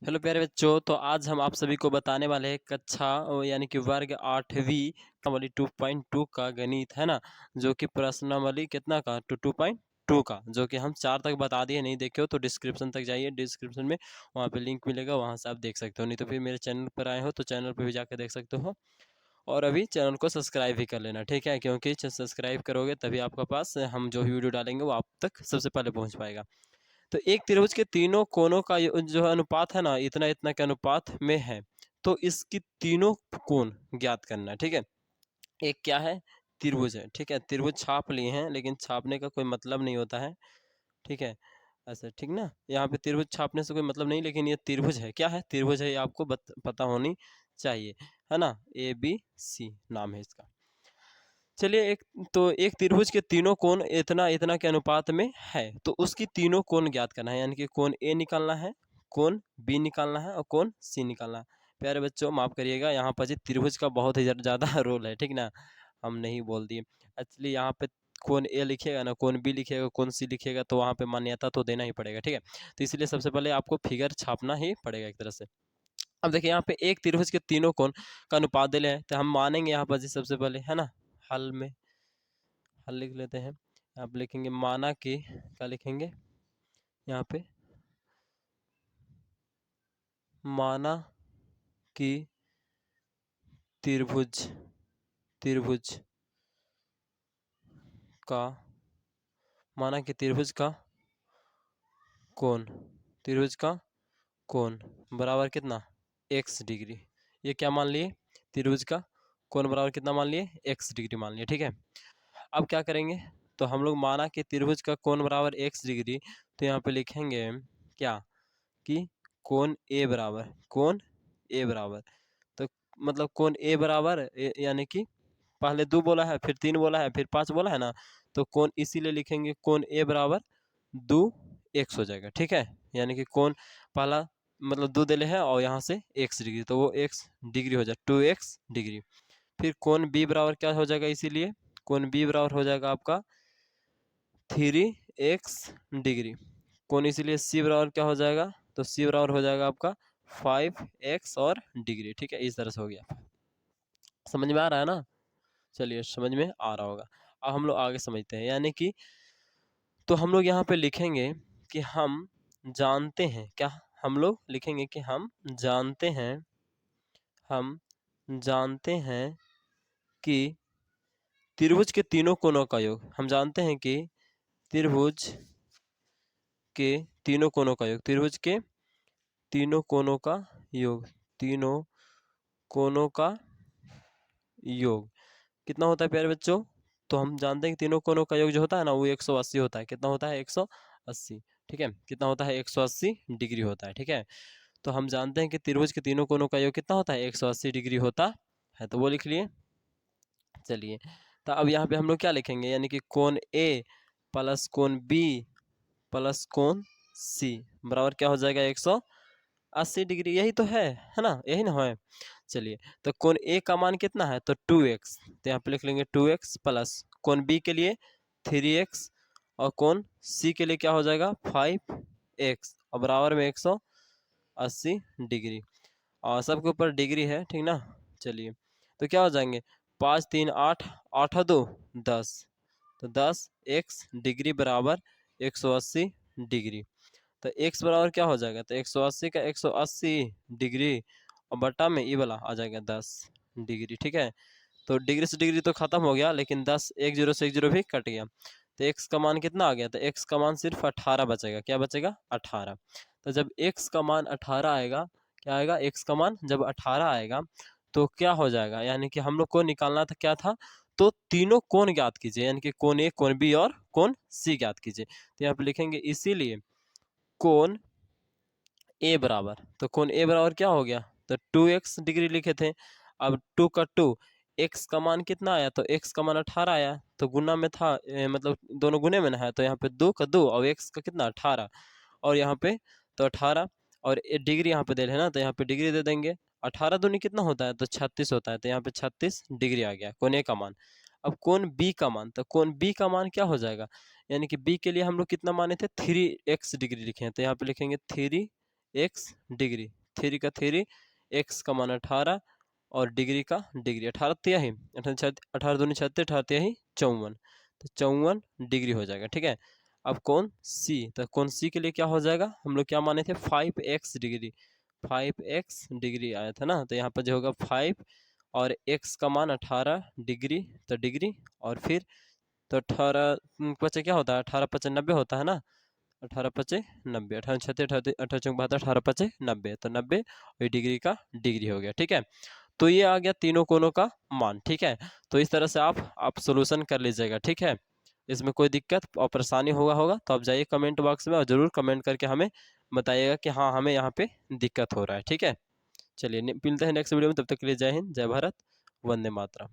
Hello प्यारे बच्चों, तो आज हम आप सभी को बताने वाले हैं कक्षा यानी कि वर्ग 8वीं वाली 2.2 का गणित है ना, जो कि प्रश्नावली कितना का 2.2 का, जो कि हम 4 तक बता दिए। नहीं देखे हो तो डिस्क्रिप्शन तक जाइए, डिस्क्रिप्शन में वहाँ पे लिंक मिलेगा, वहाँ से आप देख सकते हो। नहीं तो फिर मेरे चैनल पर आए हो तो चैनल पर भी जाकर देख सकते हो। और अभी चैनल को सब्सक्राइब भी कर लेना, ठीक है, क्योंकि सब्सक्राइब करोगे तभी आपके पास हम जो भी वीडियो डालेंगे वो आप तक सबसे पहले पहुँच पाएगा। तो एक त्रिभुज के तीनों कोनों का जो अनुपात है ना, इतना इतना के अनुपात में है। तो इसकी तीनों कोण ज्ञात करना है, ठीक है। एक क्या है, त्रिभुज है, ठीक है। त्रिभुज छाप लिए हैं, लेकिन छापने का कोई मतलब नहीं होता है, ठीक है। ऐसा ठीक ना, यहाँ पे त्रिभुज छापने से कोई मतलब नहीं, लेकिन ये त्रिभुज है। क्या है, त्रिभुज है, ये आपको पता होनी चाहिए, है ना। ABC नाम है इसका। चलिए, एक त्रिभुज के तीनों कोण इतना इतना के अनुपात में है, तो उसकी तीनों कोण ज्ञात करना है, यानी कि कोण ए निकालना है, कोण बी निकालना है और कोण सी निकालना है। प्यारे बच्चों माफ करिएगा, यहाँ पर जी त्रिभुज का बहुत ही ज़्यादा रोल है, ठीक ना, हम नहीं बोल दिए। एक्चुअली यहाँ पे कोण ए लिखिएगा ना, कोण बी लिखिएगा, कोण सी लिखिएगा, तो वहाँ पे मान्यता तो देना ही पड़ेगा, ठीक है। तो इसलिए सबसे पहले आपको फिगर छापना ही पड़ेगा एक तरह से। अब देखिए, यहाँ पे एक त्रिभुज के तीनों कोण का अनुपात दे है, तो हम मानेंगे यहाँ पर जी सबसे पहले, है ना। हल में हल लिख लेते हैं। आप लिखेंगे माना कि, क्या लिखेंगे यहाँ पे, माना कि त्रिभुज त्रिभुज का माना कि त्रिभुज का कोण त्रिभुज का कोण बराबर कितना, x डिग्री। ये क्या मान लिए, त्रिभुज का कोण बराबर कितना मान लिए, x डिग्री मान लिए, ठीक है। अब क्या करेंगे, तो हम लोग माना कि त्रिभुज का कोण बराबर x डिग्री, तो यहाँ पे लिखेंगे क्या, कि कोण ए बराबर तो मतलब कोण ए बराबर यानी कि पहले 2 बोला है, फिर 3 बोला है, फिर 5 बोला है ना, तो कोण इसीलिए लिखेंगे कोण ए बराबर 2x हो जाएगा, ठीक है। यानी कि कोण पहला मतलब 2 दिले है और यहाँ से x डिग्री, तो वो x डिग्री हो जाए 2x डिग्री। फिर कोण बी बराबर क्या हो जाएगा, इसीलिए कोण बी बराबर हो जाएगा आपका 3x डिग्री। कोण इसीलिए सी बराबर क्या हो जाएगा, तो सी बराबर हो जाएगा आपका 5x और डिग्री, ठीक है। इस तरह से हो गया, समझ में आ रहा है ना। चलिए, समझ में आ रहा होगा। अब हम लोग आगे समझते हैं, यानी कि तो हम लोग यहाँ पे लिखेंगे कि हम जानते हैं, क्या हम लोग लिखेंगे कि हम जानते हैं कि त्रिभुज के तीनों कोणों का योग, हम जानते हैं कि त्रिभुज के तीनों कोणों का योग, त्रिभुज के तीनों कोणों का योग, तीनों कोणों का योग कितना होता है प्यारे बच्चों। तो हम जानते हैं कि तीनों कोणों का योग जो होता है ना, वो 180 होता है। कितना होता है, 180, ठीक है। कितना होता है, 180 डिग्री होता है, ठीक है। तो हम जानते हैं कि त्रिभुज के तीनों कोणों का योग कितना होता है, 180 डिग्री होता है, तो वो लिख लिए। चलिए, तो अब यहाँ पे हम लोग क्या लिखेंगे, यानी कि कोण ए प्लस कोण बी प्लस कोण सी बराबर क्या हो जाएगा, 180 डिग्री। यही तो है ना, यही ना है। चलिए, तो कोण ए का मान कितना है, तो 2x, तो यहाँ पे लिख लेंगे 2x प्लस कोण बी के लिए 3x और कोण सी के लिए क्या हो जाएगा 5x और बराबर में 180 डिग्री, और सबके ऊपर डिग्री है, ठीक ना। चलिए, तो क्या हो जाएंगे, 5 3 8 8 2 10, तो 10x डिग्री बराबर 180 डिग्री। तो x बराबर क्या हो जाएगा, तो 180 का 180 डिग्री और बटा में ये वाला आ जाएगा 10 डिग्री, ठीक है। तो डिग्री से डिग्री तो खत्म हो गया, लेकिन 10 एक जीरो से एक जीरो भी कट गया, तो x का मान कितना आ गया, तो x का मान सिर्फ 18 बचेगा। क्या बचेगा, 18। तो जब x का मान 18 आएगा, क्या आएगा, x का मान जब 18 आएगा तो क्या हो जाएगा, यानी कि हम लोग को निकालना था क्या था, तो तीनों कोण ज्ञात कीजिए, यानी कि कोण ए कोण बी और कोण सी ज्ञात कीजिए। तो यहाँ पे लिखेंगे इसीलिए कोण ए बराबर, तो कोण ए बराबर क्या हो गया, तो 2x डिग्री लिखे थे। अब 2 का 2, x का मान कितना आया, तो x का मान 18 आया, तो गुना में था, मतलब दोनों गुने में ना है, तो यहाँ पे 2 का 2 और x का कितना 18, और यहाँ पे तो 18 और डिग्री यहाँ पे दे है ना, तो यहाँ पे डिग्री दे देंगे। 18 दूनी कितना होता है, तो 36 होता है, तो यहाँ पे 36 डिग्री आ गया कोण ए का मान। अब कोण बी का मान, तो कोण बी का मान क्या हो जाएगा, यानी कि बी के लिए हम लोग कितना माने थे, 3x डिग्री लिखे हैं, तो यहाँ पे लिखेंगे 3 एक्स डिग्री, 3 का 3, एक्स का मान 18 और डिग्री का डिग्री, 18 तिहाई, 18 दूनी 36, 18 तिहाई 54, तो 54 डिग्री हो जाएगा। ठीक है, अब कौन सी, तो कौन सी के लिए क्या हो जाएगा, हम लोग क्या माने थे 5x डिग्री, 5x डिग्री आया था ना, तो यहाँ पर जो होगा 5 और x का मान 18 डिग्री, तो डिग्री और फिर तो 18 पचे क्या होता है, 18 पचे 90 होता है ना, 18 पचे 90, 18 छत्तीस 18 चौक 72, 18 पचे 90, तो 90 और डिग्री का डिग्री हो गया। ठीक है, तो ये आ गया तीनों कोनों का मान। ठीक है, तो इस तरह से आप सोल्यूशन कर लीजिएगा। ठीक है, इसमें कोई दिक्कत और परेशानी होगा तो आप जाइए कमेंट बॉक्स में और ज़रूर कमेंट करके हमें बताइएगा कि हाँ हमें यहाँ पे दिक्कत हो रहा है। ठीक है, चलिए मिलते हैं नेक्स्ट वीडियो में, तब तक के लिए जय हिंद, जय भारत, वंदे मातरम।